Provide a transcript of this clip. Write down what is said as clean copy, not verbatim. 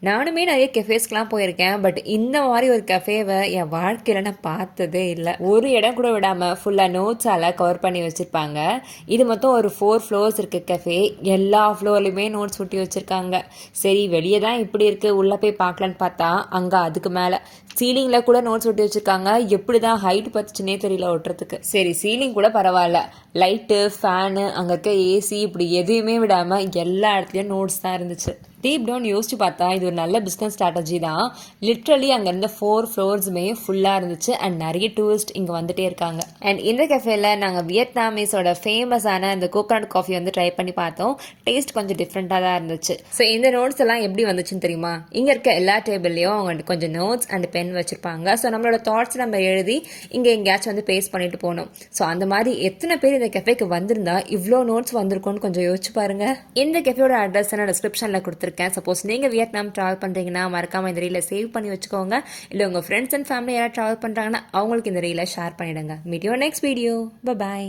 நானுமே நிறைய கெஃபேஸ்க்குலாம் போயிருக்கேன். பட் இந்த மாதிரி ஒரு கெஃபேவை என் வாழ்க்கையில் நான் பார்த்ததே இல்லை. ஒரு இடம் கூட விடாமல் ஃபுல்லாக நோட்ஸால் கவர் பண்ணி வச்சுருப்பாங்க. இது மொத்தம் ஒரு 4 ஃப்ளோர்ஸ் இருக்குது கெஃபே. எல்லா ஃப்ளோர்லையுமே நோட்ஸ் ஒட்டி வச்சுருக்காங்க. சரி வெளியே தான் இப்படி இருக்குது, உள்ளே போய் பார்க்கலான்னு பார்த்தா அங்கே அதுக்கு மேலே சீலிங்கில் கூட நோட்ஸ் ஒட்டி வச்சுருக்காங்க. எப்படி தான் ஹைட் பத்துச்சுன்னே தெரியல ஒட்டுறதுக்கு. சரி சீலிங் கூட பரவாயில்ல, லைட்டு ஃபேனு அங்கே இருக்க ஏசி இப்படி எதையுமே விடாமல் எல்லா இடத்துலையும் நோட்ஸ் தான் இருந்துச்சு. டீப் டவுன் யோசிச்சு பார்த்தா இது ஒரு நல்ல பிஸ்னஸ் ஸ்ட்ராட்டஜி தான். லிட்ரலி அங்கே இருந்த 4 ஃப்ளோர்ஸுமே ஃபுல்லாக இருந்துச்சு அண்ட் நிறைய டூரிஸ்ட் இங்கே வந்துட்டே இருக்காங்க. அண்ட் இந்த கெஃபேல நாங்கள் வியட்நாமீஸோட ஃபேமஸான இந்த கோகோனட் காஃபி வந்து ட்ரை பண்ணி பார்த்தோம். டேஸ்ட் கொஞ்சம் டிஃப்ரெண்ட்டாக தான் இருந்துச்சு. ஸோ இந்த நோட்ஸ் எல்லாம் எப்படி வந்துச்சுன்னு தெரியுமா? இங்கே இருக்க எல்லா டேபிள்லையும் அவங்க கொஞ்சம் நோட்ஸ் அண்ட் பென் வச்சுருப்பாங்க. ஸோ நம்மளோட தாட்ஸ் நம்ம எழுதி இங்கே எங்கேயாச்சும் வந்து பேஸ்ட் பண்ணிட்டு போகணும். ஸோ அந்த மாதிரி எத்தனை பேர் இந்த கெஃபேக்கு வந்திருந்தா இவ்வளோ நோட்ஸ் வந்திருக்கும்னு கொஞ்சம் யோசிச்சு பாருங்க. இந்த கெஃபேயோட அட்ரஸ் நான் டிஸ்கிரிப்ஷனில் கொடுத்துருக்கேன். சப்போஸ் நீங்கள் வியட்நாம் ட்ராவல் பண்ணுறீங்கன்னா மறக்காமல் இந்த ரீலை சேவ் பண்ணி வச்சுக்கோங்க. இல்லை உங்கள் ஃப்ரெண்ட்ஸ் அண்ட் ஃபேமிலி யாராவது ட்ராவல் பண்ணுறாங்கன்னா அவங்களுக்கு இந்த ரீலை ஷேர் பண்ணிடுங்க. Meet you next video. By.